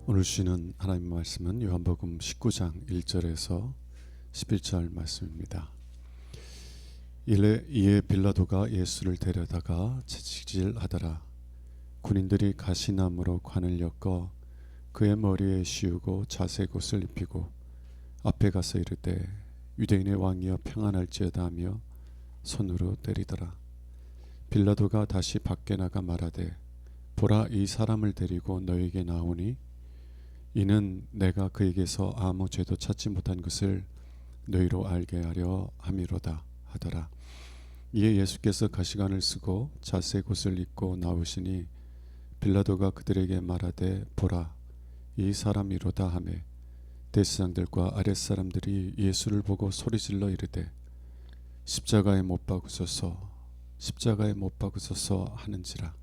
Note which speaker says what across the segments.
Speaker 1: 오늘 주시는 하나님 말씀은 요한복음 19장 1절에서 11절 말씀입니다. 이에 빌라도가 예수를 데려다가 채찍질하더라. 군인들이 가시나무로 관을 엮어 그의 머리에 씌우고 자색옷을 입히고 앞에 가서 이르되 유대인의 왕이여 평안할지어다 하며 손으로 때리더라. 빌라도가 다시 밖에 나가 말하되 보라, 이 사람을 데리고 너에게 나오니 이는 내가 그에게서 아무 죄도 찾지 못한 것을 너희로 알게 하려 함이로다 하더라. 이에 예수께서 가시관을 쓰고 자색옷을 입고 나오시니 빌라도가 그들에게 말하되 보라, 이 사람이로다 하매 대제사장들과 아랫사람들이 예수를 보고 소리질러 이르되 십자가에 못 박으소서, 십자가에 못 박으소서 하는지라.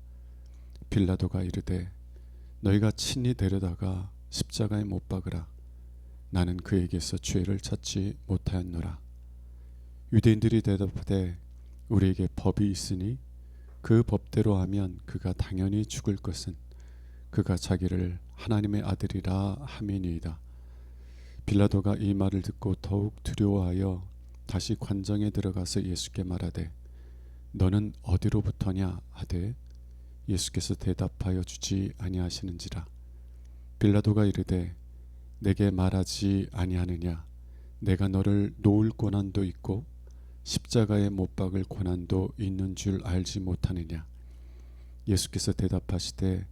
Speaker 1: 빌라도가 이르되 너희가 친히 데려다가 십자가에 못 박으라. 나는 그에게서 죄를 찾지 못하였노라. 유대인들이 대답하되 우리에게 법이 있으니 그 법대로 하면 그가 당연히 죽을 것은 그가 자기를 하나님의 아들이라 함이니이다. 빌라도가 이 말을 듣고 더욱 두려워하여 다시 관정에 들어가서 예수께 말하되 너는 어디로부터냐 하되 예수께서 대답하여 주지 아니하시는지라. 빌라도가 이르되 내게 말하지 아니하느냐? 내가 너를 놓을 권한도 있고 십자가에 못 박을 권한도 있는 줄 알지 못하느냐? 예수께서 대답하시되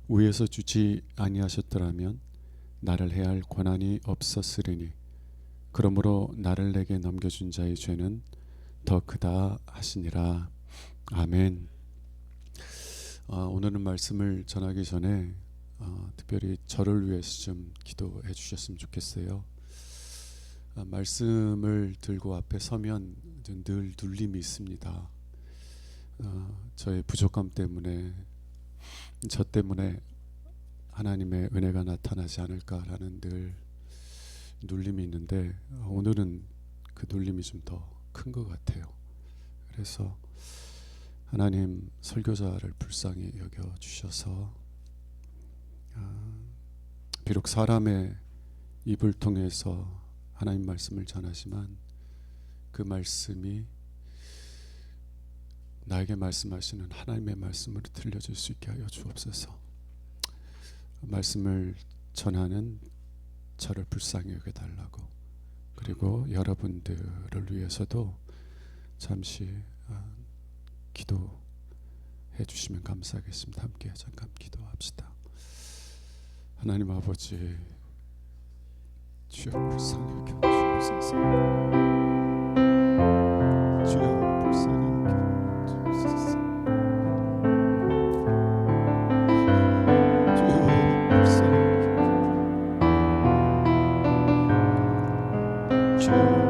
Speaker 1: 위에서 주지 아니하셨더라면 나를 해할 권한이 없었으리니 그러므로 나를 내게 넘겨준 자의 죄는 더 크다 하시니라. 아멘. 오늘은 말씀을 전하기 전에 특별히 저를 위해서 좀 기도해 주셨으면 좋겠어요. 말씀을 들고 앞에 서면 늘 눌림이 있습니다. 저의 부족함 때문에, 저 때문에 하나님의 은혜가 나타나지 않을까라는 늘 눌림이 있는데 오늘은 그 눌림이 좀 더 큰 것 같아요. 그래서 하나님, 설교자를 불쌍히 여겨 주셔서 비록 사람의 입을 통해서 하나님 말씀을 전하지만 그 말씀이 나에게 말씀하시는 하나님의 말씀으로 들려질 수 있게 하여 주옵소서. 말씀을 전하는 저를 불쌍히 여겨달라고, 그리고 여러분들을 위해서도 잠시 기도해 주시면 감사하겠습니다. 함께 잠깐 기도합시다. 하나님 아버지, 주여 불쌍히 여겨주옵소서. 주여 불쌍히 여겨주옵소서. 주여 불쌍히 주여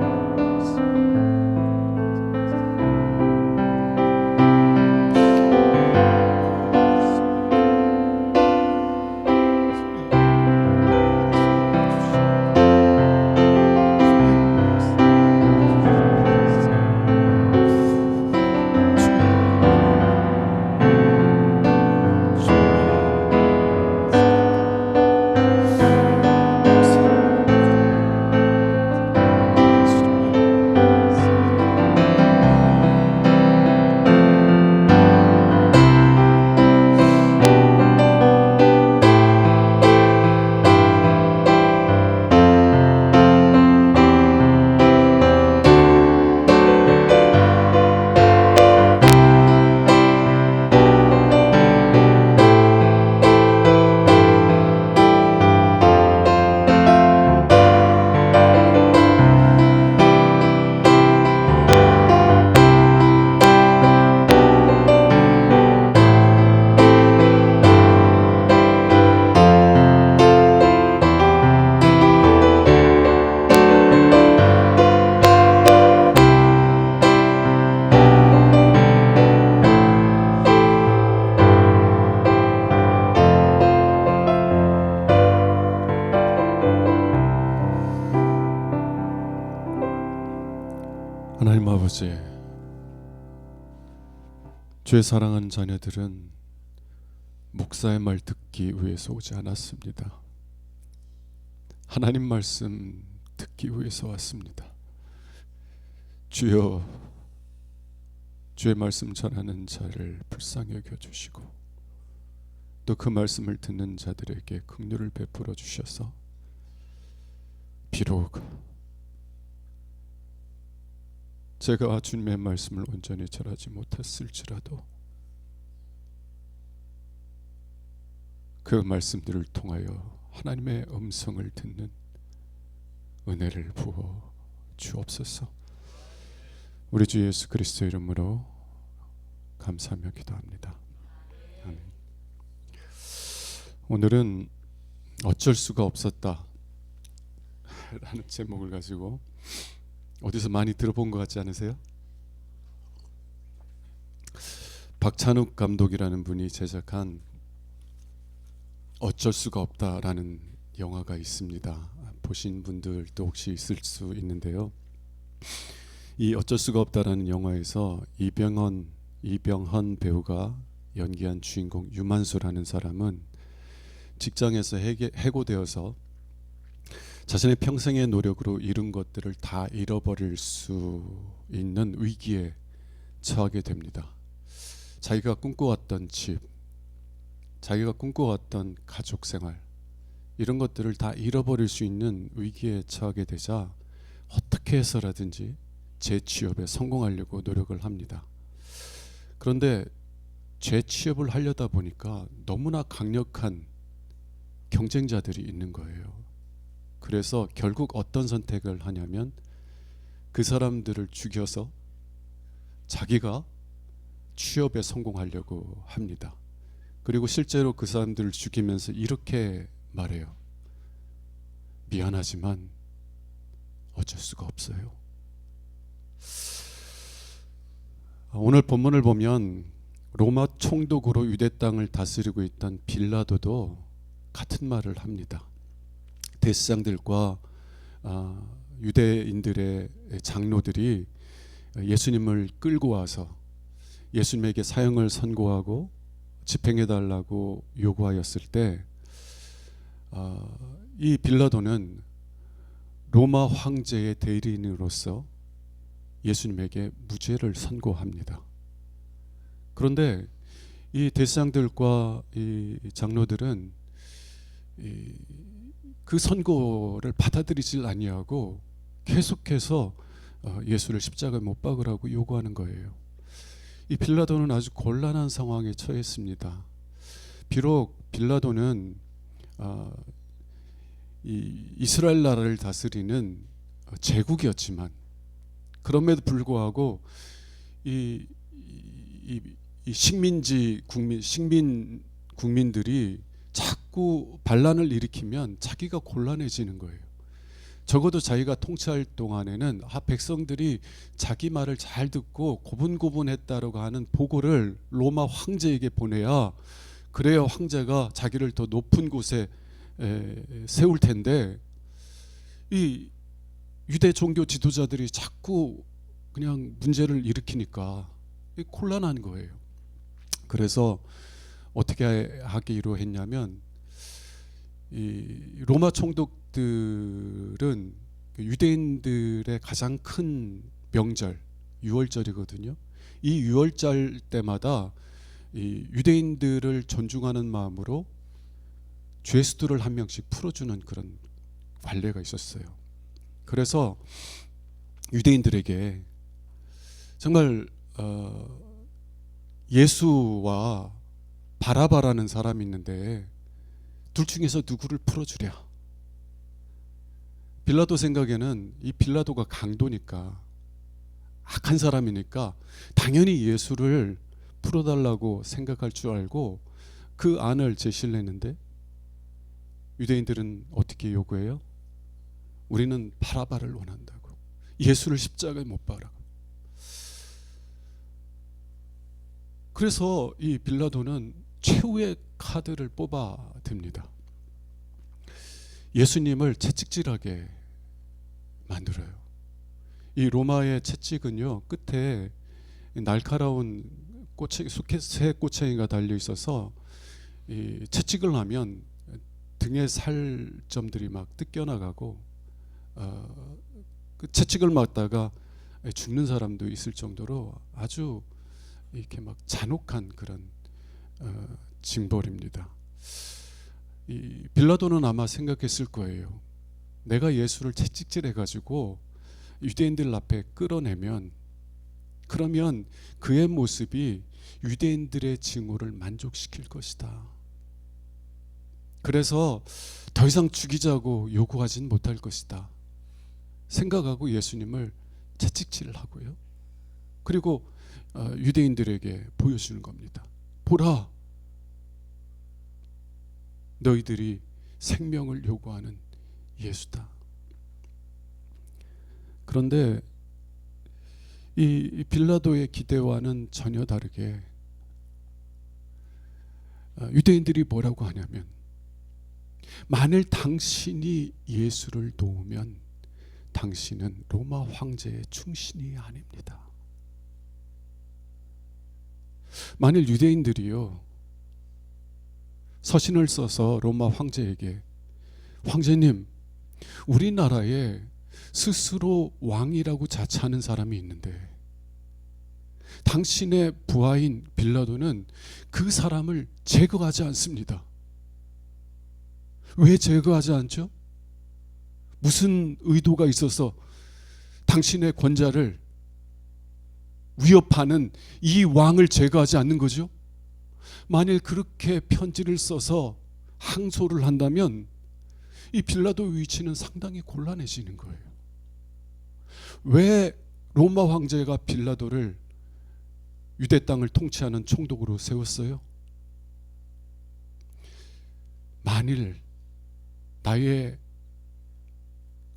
Speaker 1: 하나님 아버지, 주의 사랑하는 자녀들은 목사의 말 듣기 위해서 오지 않았습니다. 하나님 말씀 듣기 위해서 왔습니다. 주여, 주의 말씀 전하는 자를 불쌍히 여겨주시고 또 그 말씀을 듣는 자들에게 긍휼을 베풀어 주셔서 비록 제가 주님의 말씀을 온전히 전하지 못했을지라도 그 말씀들을 통하여 하나님의 음성을 듣는 은혜를 부어 주옵소서. 우리 주 예수 그리스도 이름으로 감사하며 기도합니다. 아멘. 오늘은 어쩔 수가 없었다 라는 제목을 가지고 어디서 많이 들어본 것 같지 않으세요? 박찬욱 감독이라는 분이 제작한 어쩔 수가 없다라는 영화가 있습니다. 보신 분들도 혹시 있을 수 있는데요. 이 어쩔 수가 없다라는 영화에서 이병헌 배우가 연기한 주인공 유만수라는 사람은 직장에서 해고되어서 자신의 평생의 노력으로 이룬 것들을 다 잃어버릴 수 있는 위기에 처하게 됩니다. 자기가 꿈꿔왔던 집, 자기가 꿈꿔왔던 가족 생활, 이런 것들을 다 잃어버릴 수 있는 위기에 처하게 되자 어떻게 해서라든지 재취업에 성공하려고 노력을 합니다. 그런데 재취업을 하려다 보니까 너무나 강력한 경쟁자들이 있는 거예요. 그래서 결국 어떤 선택을 하냐면 그 사람들을 죽여서 자기가 취업에 성공하려고 합니다. 그리고 실제로 그 사람들을 죽이면서 이렇게 말해요. 미안하지만 어쩔 수가 없어요. 오늘 본문을 보면 로마 총독으로 유대 땅을 다스리고 있던 빌라도도 같은 말을 합니다. 대제사장들과 유대인들의 장로들이 예수님을 끌고 와서 예수님에게 사형을 선고하고 집행해달라고 요구하였을 때 이 빌라도는 로마 황제의 대리인으로서 예수님에게 무죄를 선고합니다. 그런데 이 대제사장들과 이 장로들은 그 선고를 받아들이질 아니하고 계속해서 예수를 십자가에 못 박으라고 요구하는 거예요. 이 빌라도는 아주 곤란한 상황에 처했습니다. 비록 빌라도는 이 이스라엘 나라를 다스리는 제국이었지만 그럼에도 불구하고 이 식민지 국민들이 자꾸 반란을 일으키면 자기가 곤란해지는 거예요. 적어도 자기가 통치할 동안에는 백성들이 자기 말을 잘 듣고 고분고분했다라고 하는 보고를 로마 황제에게 보내야 그래야 황제가 자기를 더 높은 곳에 세울 텐데 이 유대 종교 지도자들이 자꾸 그냥 문제를 일으키니까 곤란한 거예요. 그래서 어떻게 하기로 했냐면 이 로마 총독들은 유대인들의 가장 큰 명절 유월절이거든요. 이 유월절 때마다 이 유대인들을 존중하는 마음으로 죄수들을 한 명씩 풀어주는 그런 관례가 있었어요. 그래서 유대인들에게 정말 예수와 바라바라는 사람이 있는데 둘 중에서 누구를 풀어주랴. 빌라도 생각에는 이 빌라도가 강도니까 악한 사람이니까 당연히 예수를 풀어달라고 생각할 줄 알고 그 안을 제시를 했는데 유대인들은 어떻게 요구해요? 우리는 바라바를 원한다고. 예수를 십자가에 못 박으라고. 그래서 이 빌라도는 최후의 카드를 뽑아듭니다. 예수님을 채찍질하게 만들어요. 이 로마의 채찍은요, 끝에 날카로운 새 꼬챙이가 달려 있어서 이 채찍을 하면 등에 살점들이 막 뜯겨나가고 그 채찍을 맞다가 죽는 사람도 있을 정도로 아주 이렇게 막 잔혹한 그런 징벌입니다. 이 빌라도는 아마 생각했을 거예요. 내가 예수를 채찍질해가지고 유대인들 앞에 끌어내면, 그러면 그의 모습이 유대인들의 증오를 만족시킬 것이다. 그래서 더 이상 죽이자고 요구하진 못할 것이다 생각하고 예수님을 채찍질을 하고요. 그리고 유대인들에게 보여주는 겁니다. 보라, 너희들이 생명을 요구하는 예수다. 그런데 이 빌라도의 기대와는 전혀 다르게 유대인들이 뭐라고 하냐면, 만일 당신이 예수를 놓으면 당신은 로마 황제의 충신이 아닙니다. 만일 유대인들이요 서신을 써서 로마 황제에게, 황제님, 우리나라에 스스로 왕이라고 자처하는 사람이 있는데 당신의 부하인 빌라도는 그 사람을 제거하지 않습니다. 왜 제거하지 않죠? 무슨 의도가 있어서 당신의 권자를 위협하는 이 왕을 제거하지 않는 거죠? 만일 그렇게 편지를 써서 항소를 한다면 이 빌라도 위치는 상당히 곤란해지는 거예요. 왜 로마 황제가 빌라도를 유대 땅을 통치하는 총독으로 세웠어요? 만일 나의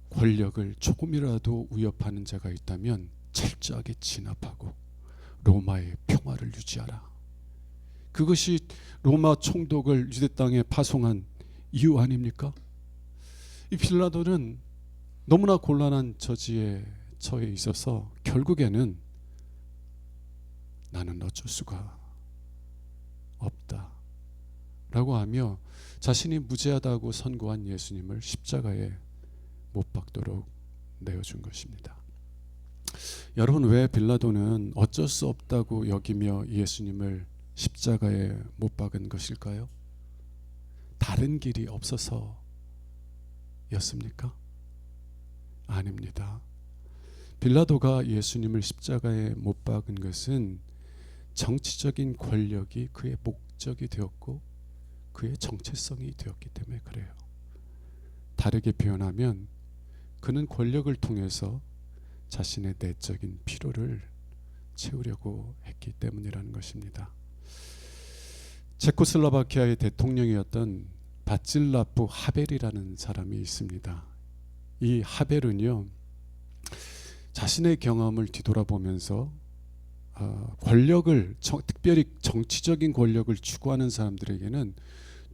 Speaker 1: 권력을 조금이라도 위협하는 자가 있다면 철저하게 진압하고 로마의 평화를 유지하라. 그것이 로마 총독을 유대 땅에 파송한 이유 아닙니까? 이 빌라도는 너무나 곤란한 처지에 처해 있어서 결국에는 나는 어쩔 수가 없다 라고 하며 자신이 무죄하다고 선고한 예수님을 십자가에 못 박도록 내어준 것입니다. 여러분, 왜 빌라도는 어쩔 수 없다고 여기며 예수님을 십자가에 못 박은 것일까요? 다른 길이 없어서였습니까? 아닙니다. 빌라도가 예수님을 십자가에 못 박은 것은 정치적인 권력이 그의 목적이 되었고 그의 정체성이 되었기 때문에 그래요. 다르게 표현하면 그는 권력을 통해서 자신의 내적인 필요를 채우려고 했기 때문이라는 것입니다. 체코슬로바키아의 대통령이었던 바질라프 하벨이라는 사람이 있습니다. 이 하벨은요 자신의 경험을 뒤돌아보면서 권력을 특별히 정치적인 권력을 추구하는 사람들에게는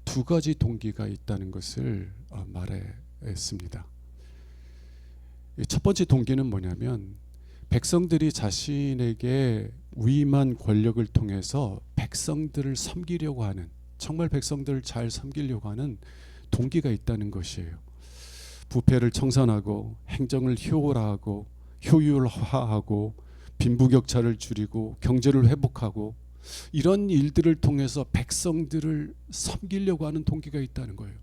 Speaker 1: 두 가지 동기가 있다는 것을 말했습니다. 첫 번째 동기는 뭐냐면 백성들이 자신에게 위임한 권력을 통해서 백성들을 섬기려고 하는, 정말 백성들을 잘 섬기려고 하는 동기가 있다는 것이에요. 부패를 청산하고 행정을 효율화하고 빈부격차를 줄이고 경제를 회복하고 이런 일들을 통해서 백성들을 섬기려고 하는 동기가 있다는 거예요.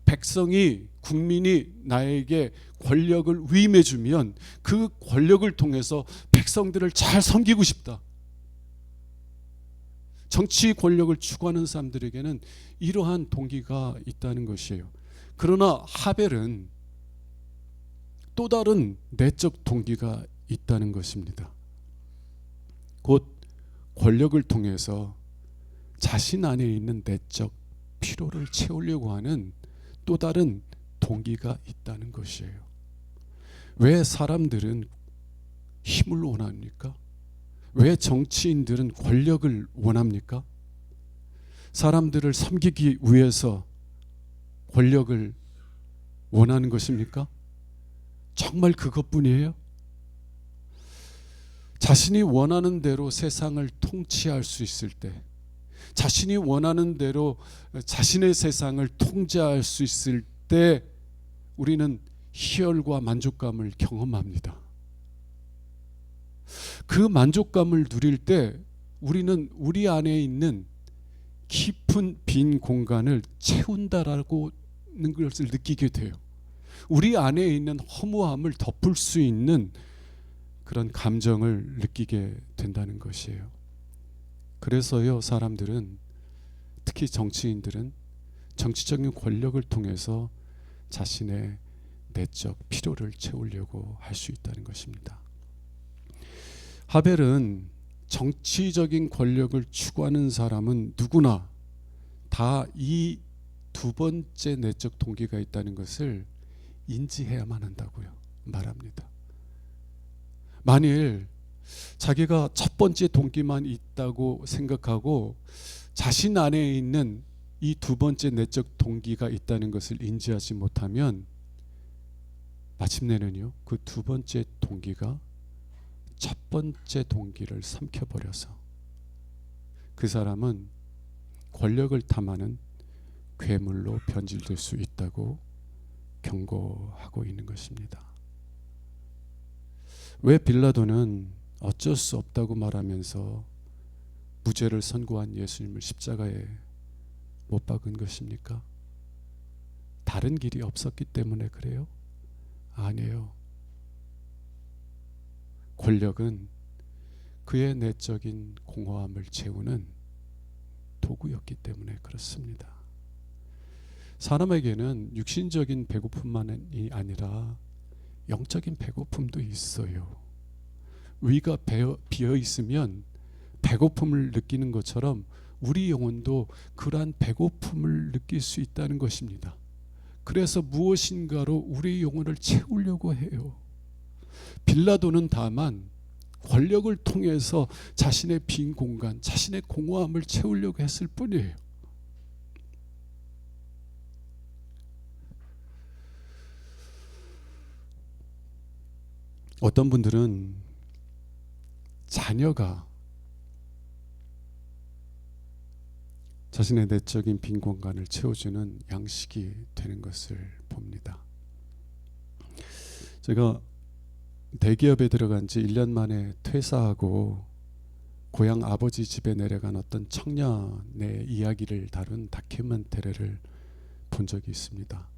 Speaker 1: 백성이, 국민이 나에게 권력을 위임해 주면 그 권력을 통해서 백성들을 잘 섬기고 싶다. 정치 권력을 추구하는 사람들에게는 이러한 동기가 있다는 것이에요. 그러나 하벨은 또 다른 내적 동기가 있다는 것입니다. 곧 권력을 통해서 자신 안에 있는 내적 필요를 채우려고 하는 또 다른 동기가 있다는 것이에요. 왜 사람들은 힘을 원합니까? 왜 정치인들은 권력을 원합니까? 사람들을 섬기기 위해서 권력을 원하는 것입니까? 정말 그것뿐이에요? 자신이 원하는 대로 세상을 통치할 수 있을 때, 자신이 원하는 대로 자신의 세상을 통제할 수 있을 때 우리는 희열과 만족감을 경험합니다. 그 만족감을 누릴 때 우리는 우리 안에 있는 깊은 빈 공간을 채운다라고 하는 것을 느끼게 돼요. 우리 안에 있는 허무함을 덮을 수 있는 그런 감정을 느끼게 된다는 것이에요. 그래서요, 사람들은, 특히 정치인들은 정치적인 권력을 통해서 자신의 내적 필요를 채우려고 할 수 있다는 것입니다. 하벨은 정치적인 권력을 추구하는 사람은 누구나 다 이 두 번째 내적 동기가 있다는 것을 인지해야만 한다고요 말합니다. 만일 자기가 첫 번째 동기만 있다고 생각하고 자신 안에 있는 이 두 번째 내적 동기가 있다는 것을 인지하지 못하면 마침내는요, 그 두 번째 동기가 첫 번째 동기를 삼켜버려서 그 사람은 권력을 탐하는 괴물로 변질될 수 있다고 경고하고 있는 것입니다. 왜 빌라도는 어쩔 수 없다고 말하면서 무죄를 선고한 예수님을 십자가에 못 박은 것입니까? 다른 길이 없었기 때문에 그래요? 아니에요. 권력은 그의 내적인 공허함을 채우는 도구였기 때문에 그렇습니다. 사람에게는 육신적인 배고픔만이 아니라 영적인 배고픔도 있어요. 위가 비어 있으면 배고픔을 느끼는 것처럼 우리 영혼도 그러한 배고픔을 느낄 수 있다는 것입니다. 그래서 무엇인가로 우리 영혼을 채우려고 해요. 빌라도는 다만 권력을 통해서 자신의 빈 공간, 자신의 공허함을 채우려고 했을 뿐이에요. 어떤 분들은 자녀가 자신의 내적인 빈 공간을 채워주는 양식이 되는 것을 봅니다. 제가 대기업에 들어간 지 1년 만에 퇴사하고 고향 아버지 집에 내려간 어떤 청년의 이야기를 다룬 다큐멘터리를 본 적이 있습니다.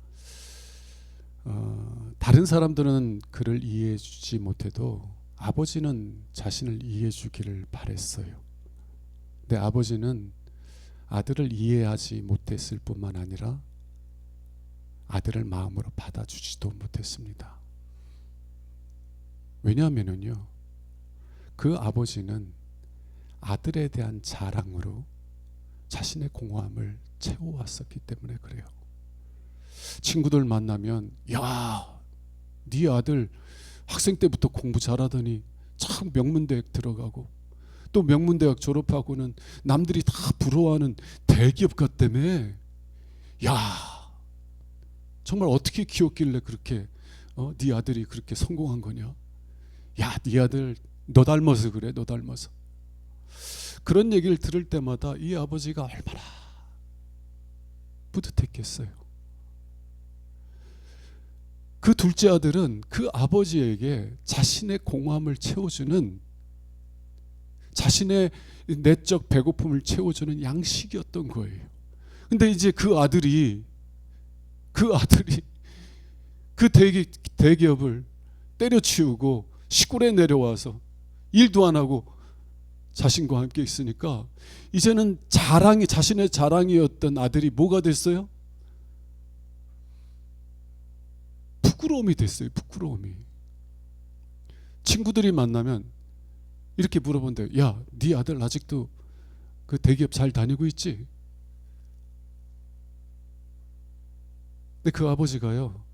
Speaker 1: 다른 사람들은 그를 이해해 주지 못해도 아버지는 자신을 이해해 주기를 바랬어요. 근데 아버지는 아들을 이해하지 못했을 뿐만 아니라 아들을 마음으로 받아주지도 못했습니다. 왜냐하면요, 그 아버지는 아들에 대한 자랑으로 자신의 공허함을 채워왔었기 때문에 그래요. 친구들 만나면, 야, 네 아들 학생 때부터 공부 잘하더니 참 명문대학 들어가고 또 명문대학 졸업하고는 남들이 다 부러워하는 대기업 갔다며. 야, 정말 어떻게 키웠길래 그렇게 네 아들이 그렇게 성공한 거냐? 야, 네 아들 너 닮아서 그래, 너 닮아서. 그런 얘기를 들을 때마다 이 아버지가 얼마나 뿌듯했겠어요. 그 둘째 아들은 그 아버지에게 자신의 공허함을 채워주는, 자신의 내적 배고픔을 채워주는 양식이었던 거예요. 근데 이제 그 아들이 그 대기업을 때려치우고 시골에 내려와서 일도 안 하고 자신과 함께 있으니까 이제는 자신의 자랑이었던 아들이 뭐가 됐어요? 부끄러움이 됐어요. 부끄러움이. 친구들이 만나면 이렇게 물어본대요. 야, 네 아들 아직도 그 대기업 잘 다니고 있지? 근데 그 아버지가요,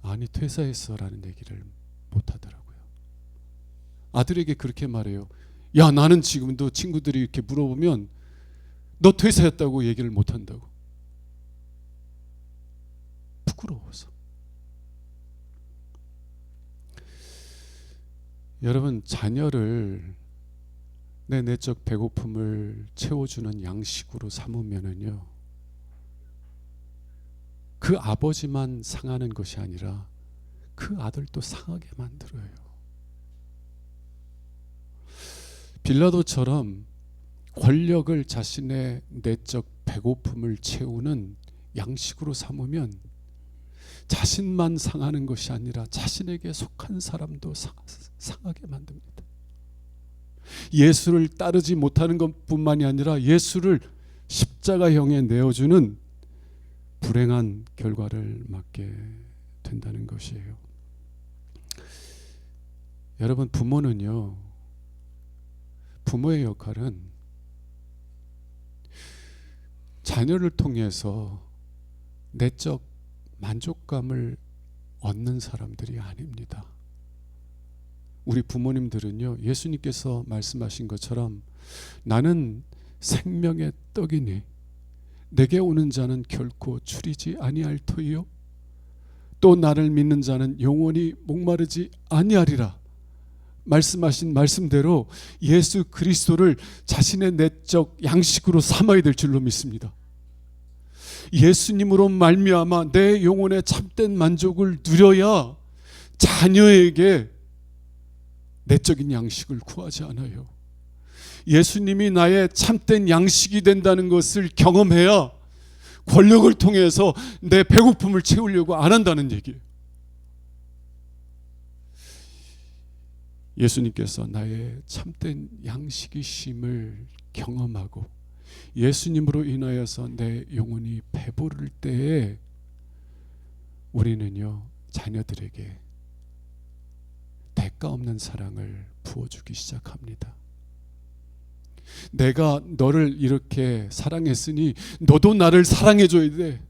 Speaker 1: 아니 퇴사했어 라는 얘기를 못하더라고요. 아들에게 그렇게 말해요. 야, 나는 지금도 친구들이 이렇게 물어보면 너 퇴사했다고 얘기를 못한다고. 부끄러워서. 여러분, 자녀를 내 내적 배고픔을 채워주는 양식으로 삼으면은요, 그 아버지만 상하는 것이 아니라 그 아들도 상하게 만들어요. 빌라도처럼 권력을 자신의 내적 배고픔을 채우는 양식으로 삼으면 자신만 상하는 것이 아니라 자신에게 속한 사람도 상하게 만듭니다. 예수를 따르지 못하는 것뿐만이 아니라 예수를 십자가형에 내어주는 불행한 결과를 맞게 된다는 것이에요. 여러분, 부모는요, 부모의 역할은 자녀를 통해서 내적 만족감을 얻는 사람들이 아닙니다. 우리 부모님들은요, 예수님께서 말씀하신 것처럼 나는 생명의 떡이니 내게 오는 자는 결코 줄이지 아니할 터이요 또 나를 믿는 자는 영원히 목마르지 아니하리라 말씀하신 말씀대로 예수 그리스도를 자신의 내적 양식으로 삼아야 될 줄로 믿습니다. 예수님으로 말미암아 내 영혼의 참된 만족을 누려야 자녀에게 내적인 양식을 구하지 않아요. 예수님이 나의 참된 양식이 된다는 것을 경험해야 권력을 통해서 내 배고픔을 채우려고 안 한다는 얘기예요. 예수님께서 나의 참된 양식이심을 경험하고 예수님으로 인하여서 내 영혼이 배부를 때에 우리는요, 자녀들에게 대가 없는 사랑을 부어주기 시작합니다. 내가 너를 이렇게 사랑했으니 너도 나를 사랑해줘야 돼.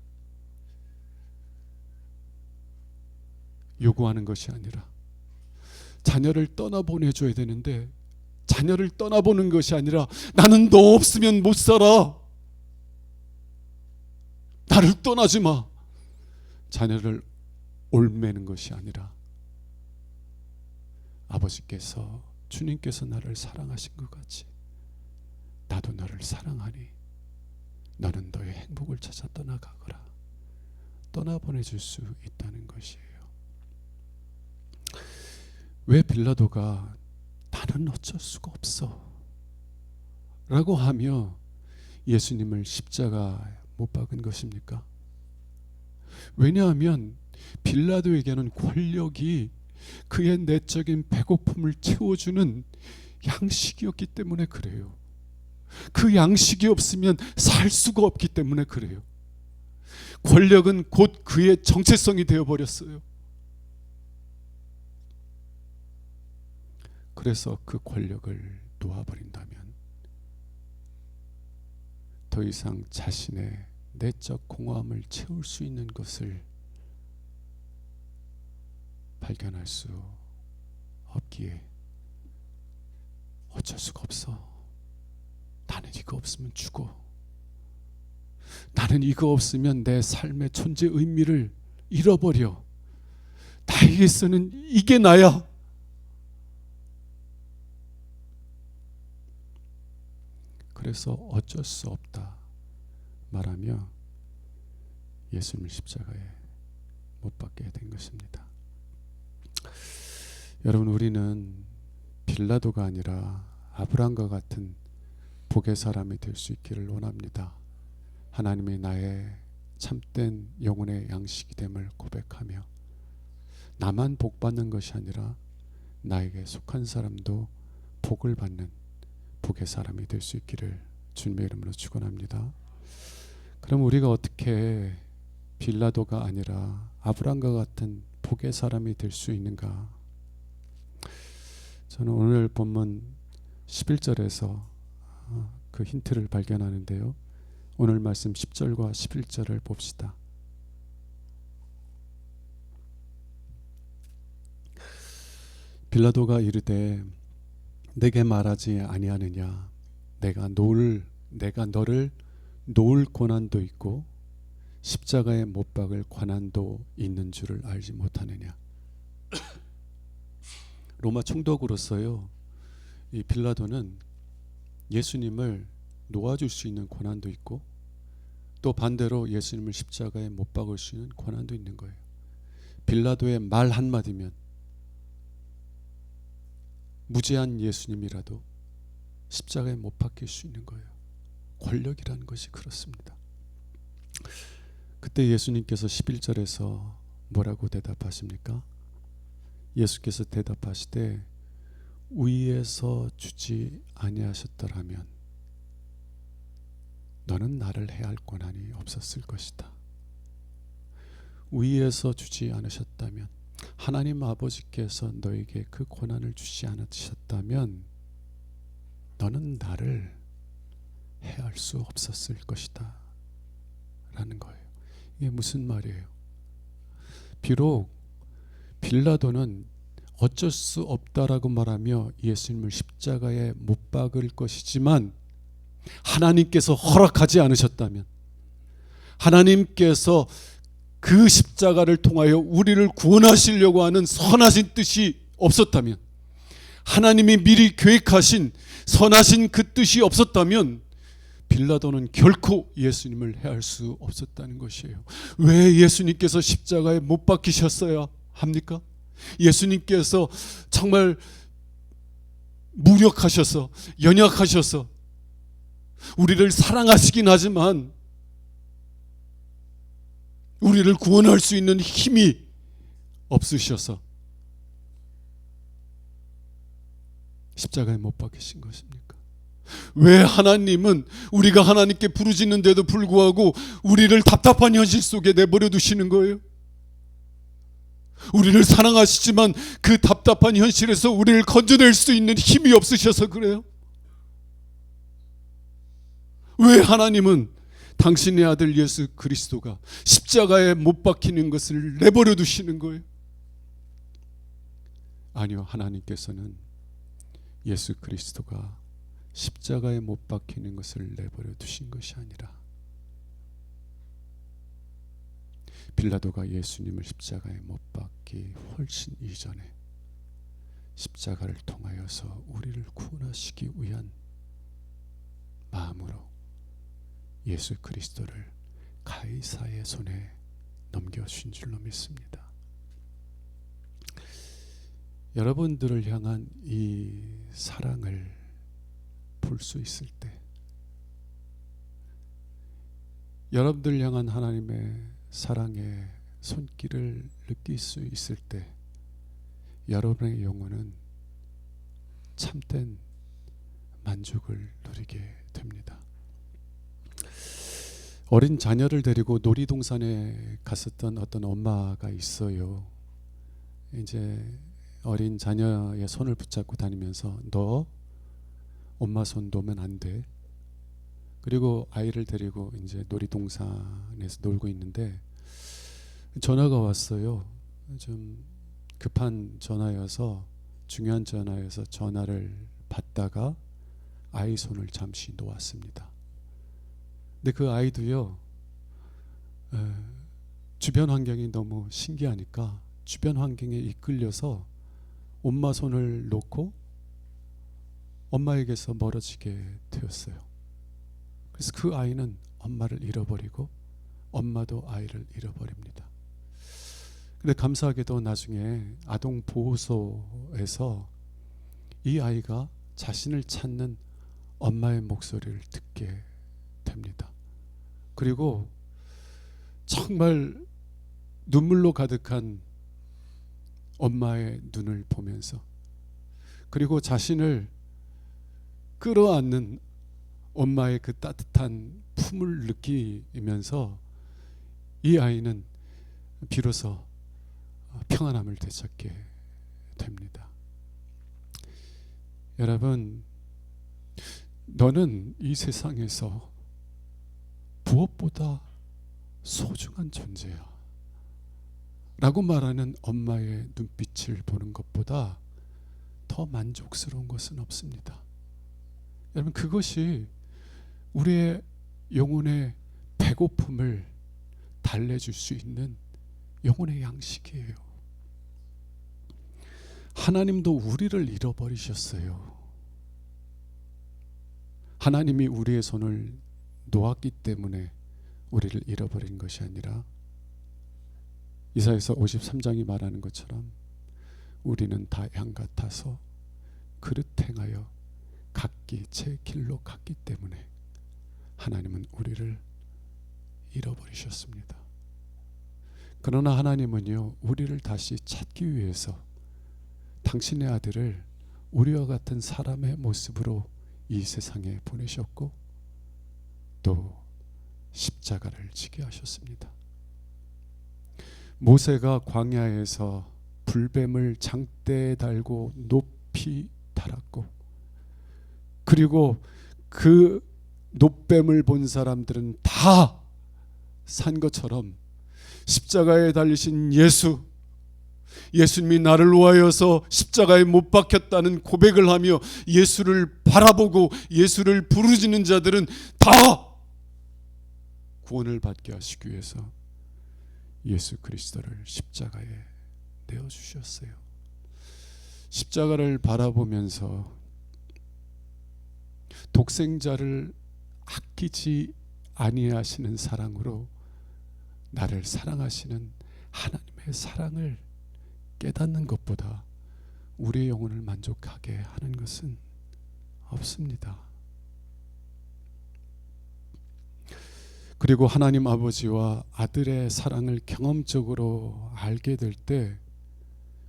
Speaker 1: 요구하는 것이 아니라 자녀를 떠나보내줘야 되는데 자녀를 떠나보는 것이 아니라 나는 너 없으면 못 살아. 나를 떠나지 마. 자녀를 올매는 것이 아니라 아버지께서 주님께서 나를 사랑하신 것 같이 나도 너를 사랑하니 너는 너의 행복을 찾아 떠나가거라. 떠나보내줄 수 있다는 것이에요. 왜 빌라도가 나는 어쩔 수가 없어 라고 하며 예수님을 십자가 못 박은 것입니까? 왜냐하면 빌라도에게는 권력이 그의 내적인 배고픔을 채워주는 양식이었기 때문에 그래요. 그 양식이 없으면 살 수가 없기 때문에 그래요. 권력은 곧 그의 정체성이 되어버렸어요. 그래서 그 권력을 놓아버린다면 더 이상 자신의 내적 공허함을 채울 수 있는 것을 발견할 수 없기에 어쩔 수가 없어. 나는 이거 없으면 죽어. 나는 이거 없으면 내 삶의 존재 의미를 잃어버려. 나에게서는 이게 나야. 그래서 어쩔 수 없다 말하며 예수님을 십자가에 못 박게 된 것입니다. 여러분, 우리는 빌라도가 아니라 아브라함과 같은 복의 사람이 될 수 있기를 원합니다. 하나님이 나의 참된 영혼의 양식이 됨을 고백하며 나만 복 받는 것이 아니라 나에게 속한 사람도 복을 받는 복의 사람이 될 수 있기를 주님의 이름으로 축원합니다. 그럼 우리가 어떻게 빌라도가 아니라 아브라함과 같은 복의 사람이 될 수 있는가? 저는 오늘 본문 11절에서 그 힌트를 발견하는데요. 오늘 말씀 10절과 11절을 봅시다. 빌라도가 이르되 내게 말하지 아니하느냐? 내가 너를 놓을 권한도 있고 십자가에 못 박을 권한도 있는 줄을 알지 못하느냐? 로마 총독으로서요, 이 빌라도는 예수님을 놓아줄 수 있는 권한도 있고 또 반대로 예수님을 십자가에 못 박을 수 있는 권한도 있는 거예요. 빌라도의 말 한마디면 무죄한 예수님이라도 십자가에 못 박힐 수 있는 거예요. 권력이라는 것이 그렇습니다. 그때 예수님께서 11절에서 뭐라고 대답하십니까? 예수께서 대답하시되 위에서 주지 아니하셨더라면 너는 나를 해할 권한이 없었을 것이다. 위에서 주지 않으셨다면, 하나님 아버지께서 너에게 그 권한을 주지 않으셨다면 너는 나를 해할 수 없었을 것이다 라는 거예요. 이게 무슨 말이에요? 비록 빌라도는 어쩔 수 없다라고 말하며 예수님을 십자가에 못 박을 것이지만 하나님께서 허락하지 않으셨다면, 하나님께서 그 십자가를 통하여 우리를 구원하시려고 하는 선하신 뜻이 없었다면, 하나님이 미리 계획하신 선하신 그 뜻이 없었다면 빌라도는 결코 예수님을 해할 수 없었다는 것이에요. 왜 예수님께서 십자가에 못 박히셨어야 합니까? 예수님께서 정말 무력하셔서 연약하셔서 우리를 사랑하시긴 하지만 우리를 구원할 수 있는 힘이 없으셔서 십자가에 못 박히신 것입니까? 왜 하나님은 우리가 하나님께 부르짖는데도 불구하고 우리를 답답한 현실 속에 내버려 두시는 거예요? 우리를 사랑하시지만 그 답답한 현실에서 우리를 건져낼 수 있는 힘이 없으셔서 그래요? 왜 하나님은 당신의 아들 예수 그리스도가 십자가에 못 박히는 것을 내버려 두시는 거예요? 아니요, 하나님께서는 예수 그리스도가 십자가에 못 박히는 것을 내버려 두신 것이 아니라 빌라도가 예수님을 십자가에 못 박기 훨씬 이전에 십자가를 통하여서 우리를 구원하시기 위한 마음으로 예수 그리스도를 가이사의 손에 넘겨주신 줄로 믿습니다. 여러분들을 향한 이 사랑을 볼 수 있을 때, 여러분들 향한 하나님의 사랑의 손길을 느낄 수 있을 때 여러분의 영혼은 참된 만족을 누리게 됩니다. 어린 자녀를 데리고 놀이동산에 갔었던 어떤 엄마가 있어요. 이제 어린 자녀의 손을 붙잡고 다니면서 너 엄마 손 놓으면 안 돼. 그리고 아이를 데리고 이제 놀이동산에서 놀고 있는데 전화가 왔어요. 좀 급한 전화여서, 중요한 전화여서 전화를 받다가 아이 손을 잠시 놓았습니다. 근데 그 아이도요, 주변 환경이 너무 신기하니까 주변 환경에 이끌려서 엄마 손을 놓고 엄마에게서 멀어지게 되었어요. 그래서 그 아이는 엄마를 잃어버리고 엄마도 아이를 잃어버립니다. 근데 감사하게도 나중에 아동 보호소에서 이 아이가 자신을 찾는 엄마의 목소리를 듣게 됩니다. 그리고 정말 눈물로 가득한 엄마의 눈을 보면서, 그리고 자신을 끌어안는 엄마의 그 따뜻한 품을 느끼면서 이 아이는 비로소 평안함을 되찾게 됩니다. 여러분, 너는 이 세상에서 무엇보다 소중한 존재야 라고 말하는 엄마의 눈빛을 보는 것보다 더 만족스러운 것은 없습니다. 여러분, 그것이 우리의 영혼의 배고픔을 달래줄 수 있는 영혼의 양식이에요. 하나님도 우리를 잃어버리셨어요. 하나님이 우리의 손을 놓았기 때문에 우리를 잃어버린 것이 아니라 이사야서 53장이 말하는 것처럼 우리는 다 양 같아서 그릇 행하여 각기 제 길로 갔기 때문에 하나님은 우리를 잃어버리셨습니다. 그러나 하나님은요, 우리를 다시 찾기 위해서 당신의 아들을 우리와 같은 사람의 모습으로 이 세상에 보내셨고 또 십자가를 지게 하셨습니다. 모세가 광야에서 불뱀을 장대에 달고 높이 달았고, 그리고 그 높뱀을 본 사람들은 다 산 것처럼 십자가에 달리신 예수님이 나를 위하여서 십자가에 못 박혔다는 고백을 하며 예수를 바라보고 예수를 부르짖는 자들은 다 구원을 받게 하시기 위해서 예수 그리스도를 십자가에 내어주셨어요. 십자가를 바라보면서 독생자를 아끼지 아니하시는 사랑으로 나를 사랑하시는 하나님의 사랑을 깨닫는 것보다 우리의 영혼을 만족하게 하는 것은 없습니다. 그리고 하나님 아버지와 아들의 사랑을 경험적으로 알게 될 때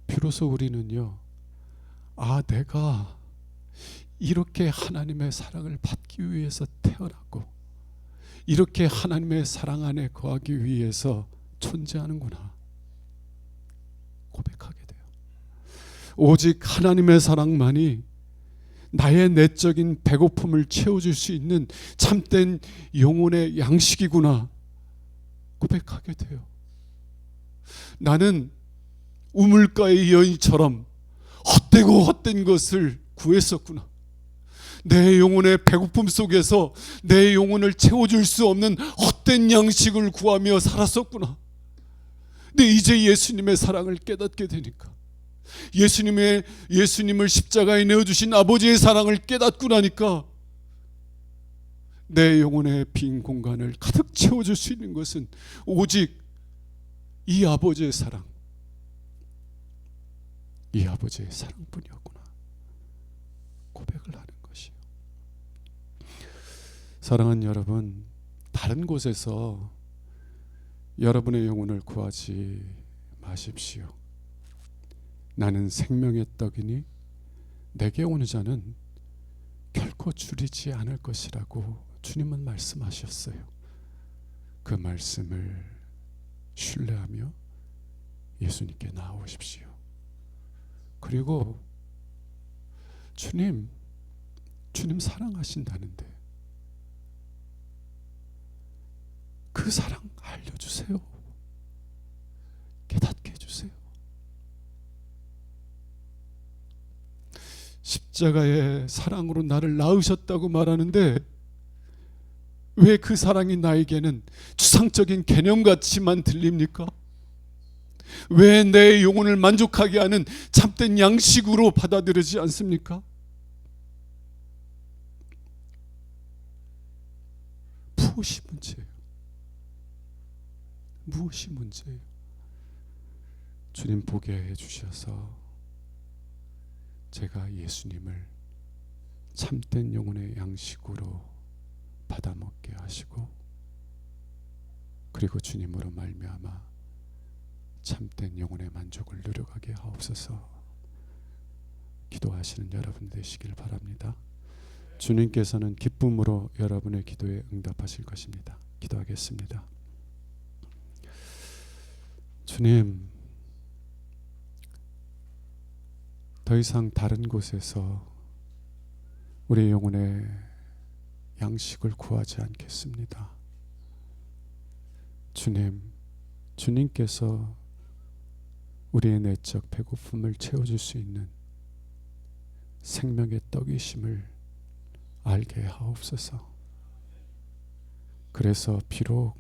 Speaker 1: 비로소 우리는요, 내가 이렇게 하나님의 사랑을 받기 위해서 태어났고 이렇게 하나님의 사랑 안에 거하기 위해서 존재하는구나 고백하게 돼요. 오직 하나님의 사랑만이 나의 내적인 배고픔을 채워줄 수 있는 참된 영혼의 양식이구나 고백하게 돼요. 나는 우물가의 여인처럼 헛되고 헛된 것을 구했었구나. 내 영혼의 배고픔 속에서 내 영혼을 채워줄 수 없는 헛된 양식을 구하며 살았었구나. 근데 이제 예수님의 사랑을 깨닫게 되니까, 예수님을 십자가에 내어주신 아버지의 사랑을 깨닫고 나니까 내 영혼의 빈 공간을 가득 채워줄 수 있는 것은 오직 이 아버지의 사랑, 이 아버지의 사랑뿐이었구나 고백을 하는 것이요. 사랑하는 여러분, 다른 곳에서 여러분의 영혼을 구하지 마십시오. 나는 생명의 떡이니 내게 오는 자는 결코 줄이지 않을 것이라고 주님은 말씀하셨어요. 그 말씀을 신뢰하며 예수님께 나아오십시오. 그리고 주님 사랑하신다는데 그 사랑 알려주세요. 깨닫게 해주세요. 십자가의 사랑으로 나를 낳으셨다고 말하는데 왜 그 사랑이 나에게는 추상적인 개념같이만 들립니까? 왜 내 영혼을 만족하게 하는 참된 양식으로 받아들이지 않습니까? 무엇이 문제예요? 무엇이 문제예요? 주님 보게 해주셔서 제가 예수님을 참된 영혼의 양식으로 받아먹게 하시고, 그리고 주님으로 말미암아 참된 영혼의 만족을 누려가게 하옵소서. 기도하시는 여러분 되시길 바랍니다. 주님께서는 기쁨으로 여러분의 기도에 응답하실 것입니다. 기도하겠습니다. 주님, 더 이상 다른 곳에서 우리 영혼의 양식을 구하지 않겠습니다. 주님께서 우리의 내적 배고픔을 채워줄 수 있는 생명의 떡이심을 알게 하옵소서. 그래서 비록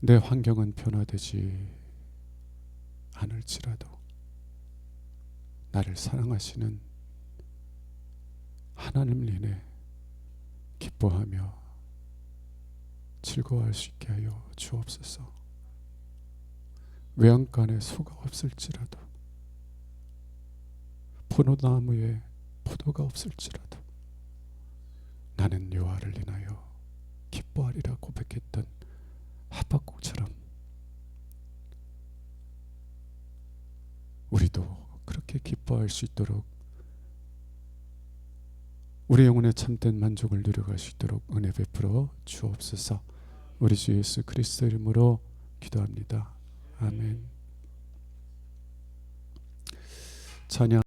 Speaker 1: 내 환경은 변화되지 않을지라도 나를 사랑하시는 하나님을 인해 기뻐하며 즐거워할 수 있게 하여 주옵소서. 외양간에 소가 없을지라도, 포도나무에 포도가 없을지라도 나는 여호와를 인하여 기뻐하리라 고백했던 하박국처럼 우리도 그렇게 기뻐할 수 있도록, 우리 영혼의 참된 만족을 누려갈 수 있도록 은혜 베풀어 주옵소서. 우리 주 예수 그리스도 이름으로 기도합니다. 아멘. 찬양.